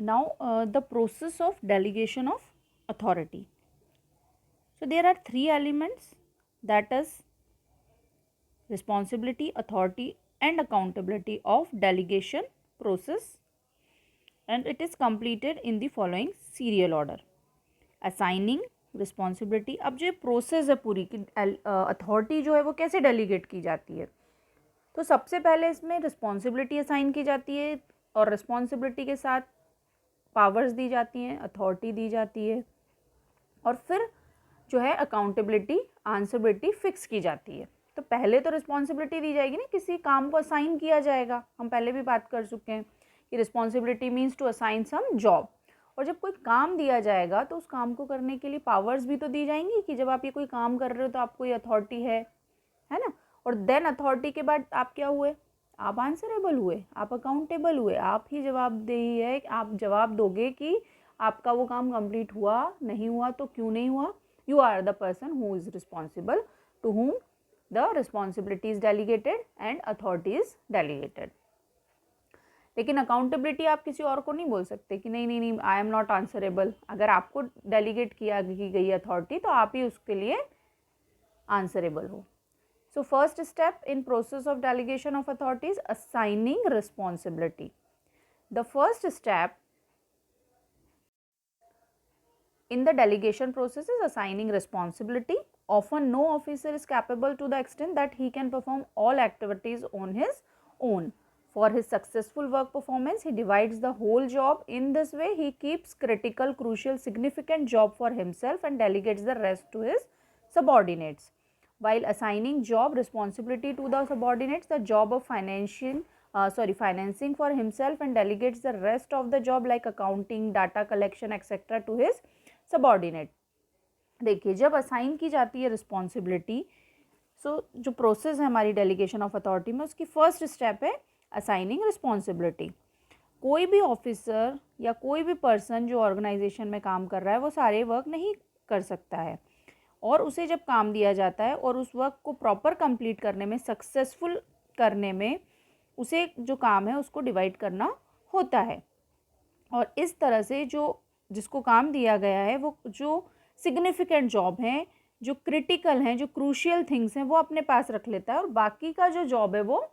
Now, the process of delegation of authority. So, there are three elements, that is responsibility, authority, and accountability of delegation process, and it is completed in the following serial order. Assigning responsibility, अब जो process है पूरी की authority जो है वो कैसे delegate की जाती है, तो सबसे पहले इसमें रिस्पॉन्सिबिलिटी असाइन की जाती है और रिस्पॉन्सिबिलिटी के साथ पावर्स दी जाती हैं, अथॉरिटी दी जाती है, और फिर जो है अकाउंटेबिलिटी, आंसरबिलिटी फिक्स की जाती है। तो पहले तो रिस्पॉन्सिबिलिटी दी जाएगी ना, किसी काम को असाइन किया जाएगा, हम पहले भी बात कर चुके हैं कि responsibility means to assign some job, और जब कोई काम दिया जाएगा तो उस काम को करने के लिए पावर्स भी तो दी जाएंगी कि जब आप ये कोई काम कर रहे हो तो आपको ये अथॉरिटी है ना। और देन अथॉरिटी के बाद आप क्या हुए, आप आंसरेबल हुए, आप अकाउंटेबल हुए, आप ही जवाबदेही है, आप जवाब दोगे कि आपका वो काम कंप्लीट हुआ, नहीं हुआ तो क्यों नहीं हुआ। You are the person who is responsible, to whom the responsibility is delegated and authority is delegated. लेकिन अकाउंटेबिलिटी आप किसी और को नहीं बोल सकते कि नहीं नहीं नहीं आई एम नॉट आंसरेबल। अगर आपको डेलीगेट किया की गई अथॉरिटी तो आप ही उसके लिए आंसरेबल हो। So first step in process of delegation of authorities, assigning responsibility. The first step in the delegation process is assigning responsibility. Often no officer is capable to the extent that he can perform all activities on his own. For his successful work performance, he divides the whole job. In this way, he keeps critical, crucial, significant job for himself and delegates the rest to his subordinates. While assigning job responsibility to the subordinates, the job of financing for himself and delegates the rest of the job like accounting, data collection, etc. to his subordinate. देखिए जब assign की जाती है responsibility, जो process है हमारी delegation of authority में, उसकी फर्स्ट स्टेप है असाइनिंग रिस्पॉन्सिबिलिटी। कोई भी ऑफिसर या कोई भी पर्सन जो ऑर्गेनाइजेशन में काम कर रहा है वो सारे वर्क नहीं कर सकता है, और उसे जब काम दिया जाता है और उस वर्क को प्रॉपर कंप्लीट करने में, सक्सेसफुल करने में, उसे जो काम है उसको डिवाइड करना होता है। और इस तरह से जो जिसको काम दिया गया है वो जो सिग्निफिकेंट जॉब हैं, जो क्रिटिकल हैं, जो क्रूशियल थिंग्स हैं, वो अपने पास रख लेता है और बाकी का जो जॉब है वो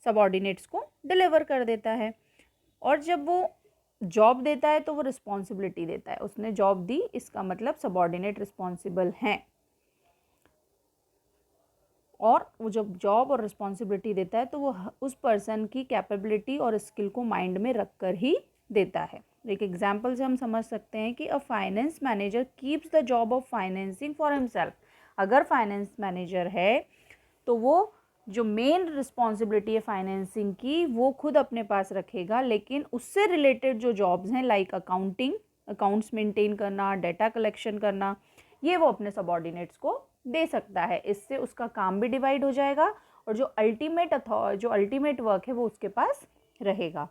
सबॉर्डिनेट्स को डिलीवर कर देता है। और जब वो जॉब देता है तो वो रिस्पॉन्सिबिलिटी देता है, उसने जॉब दी, इसका मतलब सबॉर्डिनेट रिस्पॉन्सिबल हैं। और वो जब जॉब और रिस्पॉन्सिबिलिटी देता है तो वो उस पर्सन की कैपेबिलिटी और स्किल को माइंड में रख कर ही देता है। एक एग्जाम्पल से हम समझ सकते हैं कि a finance manager keeps the job of financing for himself. अगर फाइनेंस मैनेजर है तो वो जो मेन रिस्पॉन्सिबिलिटी है फाइनेंसिंग की वो खुद अपने पास रखेगा, लेकिन उससे रिलेटेड जो जॉब्स हैं लाइक अकाउंटिंग, अकाउंट्स मेंटेन करना, डाटा कलेक्शन करना, ये वो अपने सबॉर्डिनेट्स को दे सकता है। इससे उसका काम भी डिवाइड हो जाएगा और जो अल्टीमेट वर्क है वो उसके पास रहेगा।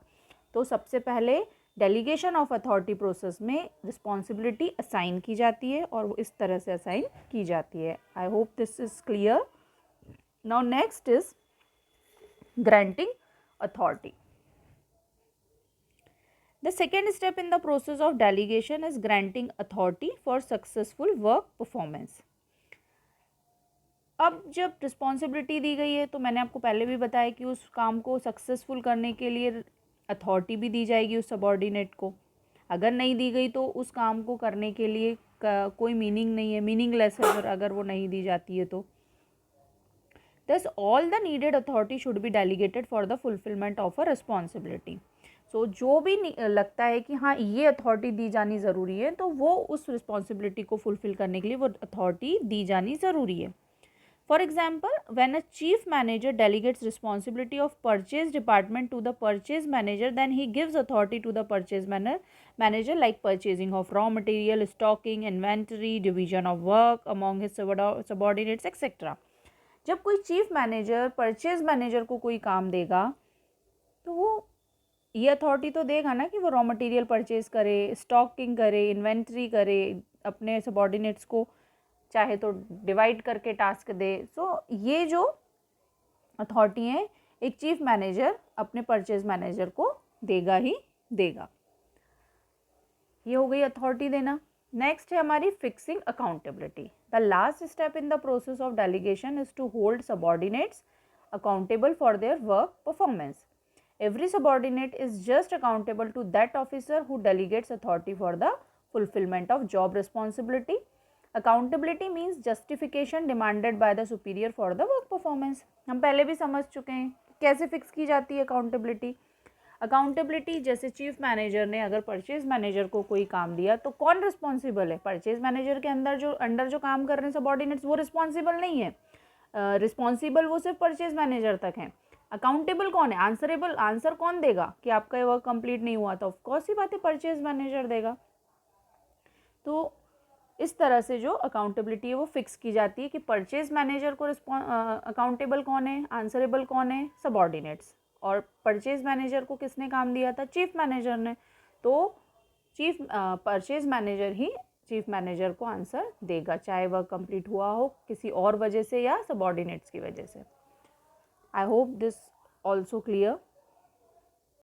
तो सबसे पहले डेलीगेशन ऑफ अथॉरिटी प्रोसेस में रिस्पॉन्सिबिलिटी असाइन की जाती है और वो इस तरह से असाइन की जाती है। I hope this is clear. Now next is granting authority. The second step in the process of delegation is granting authority for successful work performance. अब जब रिस्पॉन्सिबिलिटी दी गई है तो मैंने आपको पहले भी बताया कि उस काम को सक्सेसफुल करने के लिए अथॉरिटी भी दी जाएगी उस सबॉर्डिनेट को। अगर नहीं दी गई तो उस काम को करने के लिए कोई मीनिंग नहीं है, मीनिंगलेस है अगर वो नहीं दी जाती है तो। Thus all the needed authority should be delegated for the fulfillment of a responsibility. So जो भी लगता है कि हाँ ये अथॉरिटी दी जानी ज़रूरी है तो वो उस रिस्पॉन्सिबिलिटी को फुलफिल करने के लिए वो अथॉरिटी दी जानी ज़रूरी है। For example, when a chief manager delegates responsibility of purchase department to the purchase manager, then he gives authority to the purchase manager like purchasing of raw material, stocking, inventory, division of work among his subordinates, etc. जब कोई chief manager purchase manager को कोई काम देगा तो वो ये authority तो देगा ना कि वो रॉ मटेरियल परचेज करे, स्टॉकिंग करे, इन्वेंट्री करे, अपने सबॉर्डिनेट्स को चाहे तो डिवाइड करके टास्क दे। सो ये जो अथॉरिटी है एक चीफ मैनेजर अपने परचेज मैनेजर को देगा ही देगा। ये हो गई अथॉरिटी देना। नेक्स्ट है हमारी fixing accountability. The last step in the process of delegation is to hold subordinates accountable for their work performance. Every subordinate is just accountable to that officer who delegates authority for the fulfillment of job responsibility. Accountability means justification demanded by the superior for the work performance. हम पहले भी समझ चुके हैं कैसे fix की जाती है अकाउंटेबिलिटी। अकाउंटेबिलिटी जैसे चीफ मैनेजर ने अगर परचेज मैनेजर को कोई काम दिया तो कौन रिस्पॉन्सिबल है? परचेज मैनेजर के अंडर जो काम कर रहे हैं सबॉर्डिनेट्स वो रिस्पॉन्सिबल नहीं है। रिस्पॉन्सिबल वो सिर्फ परचेज मैनेजर तक हैं। अकाउंटेबल कौन है? आंसरेबल आंसर कौन देगा कि आपका ये वर्क कंप्लीट नहीं हुआ? तो ऑफकोर्स ही बात है परचेज मैनेजर देगा। तो इस तरह से जो अकाउंटेबिलिटी है वो फिक्स की जाती है कि परचेज मैनेजर को अकाउंटेबल कौन है, आंसरेबल कौन है? सबॉर्डिनेट्स। और परचेज मैनेजर को किसने काम दिया था? चीफ मैनेजर ने। तो परचेज मैनेजर ही चीफ मैनेजर को आंसर देगा, चाहे वह कंप्लीट हुआ हो किसी और वजह से या सबॉर्डिनेट्स की वजह से। I hope this also clear.